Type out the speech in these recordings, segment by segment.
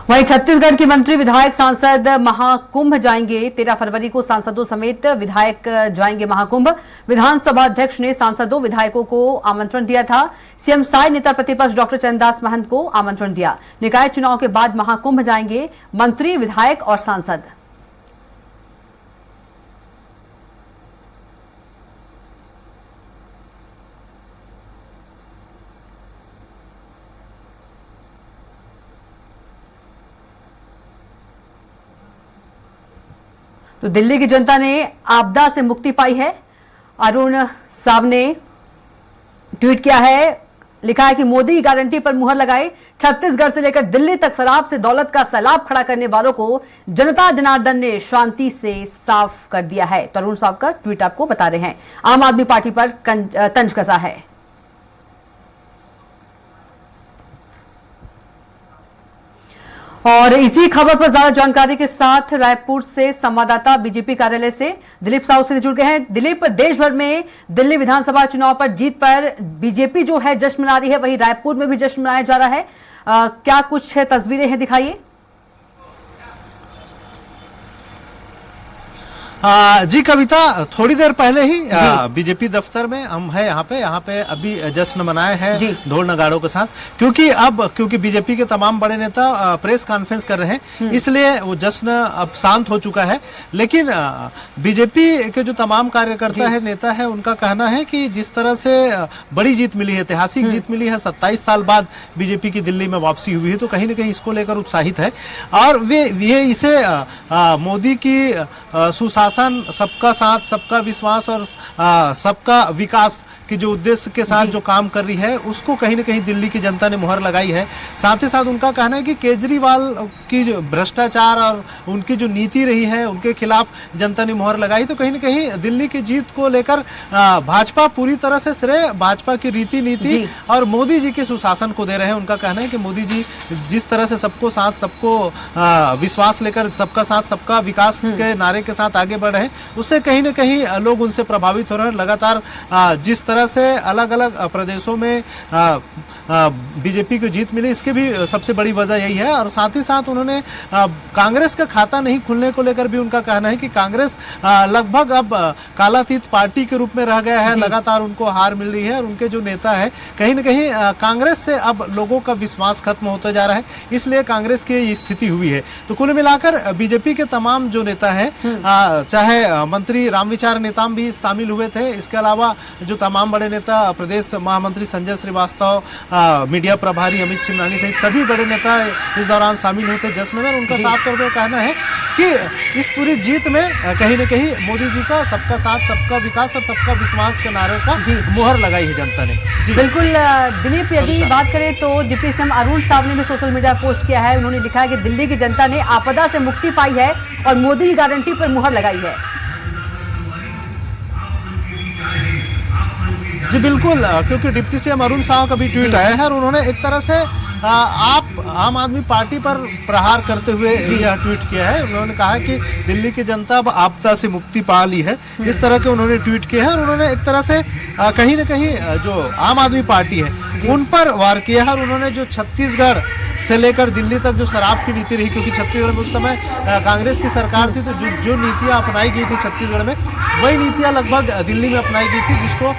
वहीं छत्तीसगढ़ के मंत्री विधायक सांसद महाकुंभ जाएंगे। 13 फरवरी को सांसदों समेत विधायक जाएंगे महाकुंभ। विधानसभा अध्यक्ष ने सांसदों विधायकों को आमंत्रण दिया था। सीएम साय नेता प्रतिपक्ष डॉक्टर चरणदास महंत को आमंत्रण दिया। निकाय चुनाव के बाद महाकुंभ जाएंगे मंत्री, विधायक और सांसद। तो दिल्ली की जनता ने आपदा से मुक्ति पाई है। अरुण साव ने ट्वीट किया है, लिखा है कि मोदी की गारंटी पर मुहर लगाई। छत्तीसगढ़ से लेकर दिल्ली तक शराब से दौलत का सैलाब खड़ा करने वालों को जनता जनार्दन ने शांति से साफ कर दिया है। तो अरुण साव का ट्वीट आपको बता रहे हैं। आम आदमी पार्टी पर तंज कसा है। और इसी खबर पर ज्यादा जानकारी के साथ रायपुर से संवाददाता बीजेपी कार्यालय से दिलीप साहू से जुड़ गए हैं। दिलीप, देश भर में दिल्ली विधानसभा चुनाव पर जीत पर बीजेपी जो है जश्न मना रही है, वहीं रायपुर में भी जश्न मनाया जा रहा है। क्या कुछ तस्वीरें हैं, दिखाइए। जी कविता, थोड़ी देर पहले ही बीजेपी दफ्तर में हम है यहाँ पे अभी जश्न मनाए हैं ढोल नगाड़ों के साथ, क्योंकि बीजेपी के तमाम बड़े नेता प्रेस कॉन्फ्रेंस कर रहे हैं, इसलिए वो जश्न अब शांत हो चुका है। लेकिन बीजेपी के जो तमाम कार्यकर्ता है, नेता है, उनका कहना है कि जिस तरह से बड़ी जीत मिली है, ऐतिहासिक जीत मिली है, 27 साल बाद बीजेपी की दिल्ली में वापसी हुई है, तो कहीं न कहीं इसको लेकर उत्साहित है। और वे इसे मोदी की सुशासन, सबका साथ, सबका विश्वास और सबका विकास के जो उद्देश्य के साथ जो काम कर रही है, उसको कहीं न कहीं दिल्ली की जनता ने मुहर लगाई है। साथ ही साथ उनका कहना है कि केजरीवाल की जो भ्रष्टाचार और उनकी जो नीति रही है, उनके खिलाफ जनता ने मुहर लगाई। तो कहीं न कहीं दिल्ली की जीत को लेकर भाजपा पूरी तरह से श्रेय भाजपा की रीति नीति और मोदी जी के सुशासन को दे रहे हैं। उनका कहना है कि मोदी जी जिस तरह से सबको साथ, सबको विश्वास लेकर, सबका साथ, सबका विकास के नारे के साथ आगे बढ़ रहे हैं, उससे कहीं न कहीं लोग उनसे प्रभावित हो रहे हैं। लगातार जिस तरह से अलग अलग प्रदेशों में बीजेपी को जीत मिली, इसकी भी सबसे बड़ी वजह यही है। और साथ ही साथ उन्होंने कांग्रेस का खाता नहीं खुलने को लेकर भी उनका कहना है कि कांग्रेस लगभग अब कालातीत पार्टी के रूप में रह गया है। लगातार उनको हार मिल रही है और उनके जो नेता है, कहीं न कहीं कांग्रेस से अब लोगों का विश्वास खत्म होता जा रहा है, इसलिए कांग्रेस की ये स्थिति हुई है। तो कुल मिलाकर बीजेपी के तमाम जो नेता है, चाहे मंत्री रामविचार नेताम भी शामिल हुए थे, इसके अलावा जो तमाम बड़े नेता, प्रदेश महामंत्री संजय श्रीवास्तव, मीडिया प्रभारी अमित चिमनानी सहित सभी बड़े नेता इस दौरान शामिल होते जश्न में। उनका साफ तौर पर कहना है कि इस पूरी जीत में कहीं न कहीं मोदी जी का सबका साथ, सबका विकास और सबका विश्वास के नारे का मुहर लगाई है जनता ने। जी बिल्कुल दिलीप, यदि बात करें तो डिप्टी सीएम अरुण साव ने भी सोशल मीडिया पोस्ट किया है। उन्होंने लिखा है कि दिल्ली की जनता ने आपदा से मुक्ति पाई है और मोदी की गारंटी पर मुहर लगाई है। जी बिल्कुल, क्योंकि डिप्टी सीएम अरुण साव का भी ट्वीट आया है और उन्होंने एक तरह से आम आदमी पार्टी पर प्रहार करते हुए यह ट्वीट किया है। उन्होंने कहा कि दिल्ली की जनता अब आपदा से मुक्ति पा ली है, इस तरह के उन्होंने ट्वीट किए हैं। और उन्होंने एक तरह से कहीं न कहीं जो आम आदमी पार्टी है उन पर वार किया है। और उन्होंने जो छत्तीसगढ़ से लेकर दिल्ली तक जो शराब की नीति रही, क्योंकि छत्तीसगढ़ में उस समय कांग्रेस की सरकार थी, तो जो नीतियां अपनाई गई थी छत्तीसगढ़ में, वही नीतियां लगभग दिल्ली में अपनाई गई थी, जिसको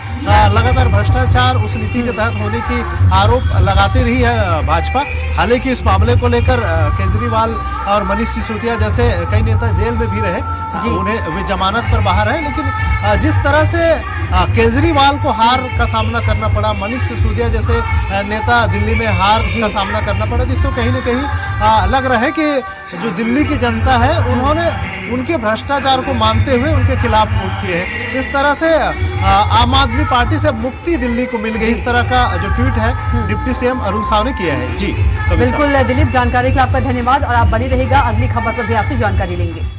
लगातार भ्रष्टाचार उस नीति के तहत होने की आरोप लगाती रही है भाजपा। हालांकि इस मामले को लेकर केजरीवाल और मनीष सिसोदिया जैसे कई नेता जेल में भी रहे, उन्हें वे जमानत पर बाहर है। लेकिन जिस तरह से केजरीवाल को हार का सामना करना पड़ा, मनीष सिसोदिया जैसे नेता दिल्ली में हार का सामना करना पड़ा, जिसको कहीं न कहीं लग रहा है कि जो दिल्ली की जनता है, उन्होंने उनके भ्रष्टाचार को मानते हुए उनके खिलाफ वोट किए हैं। इस तरह से आम आदमी पार्टी से मुक्ति दिल्ली को मिल गई, इस तरह का जो ट्वीट है डिप्टी सीएम अरुण साव ने किया है। जी बिल्कुल दिलीप, जानकारी के लिए आपका धन्यवाद और आप बनी रहेगा। अगली खबर पर भी आपसे जानकारी लेंगे।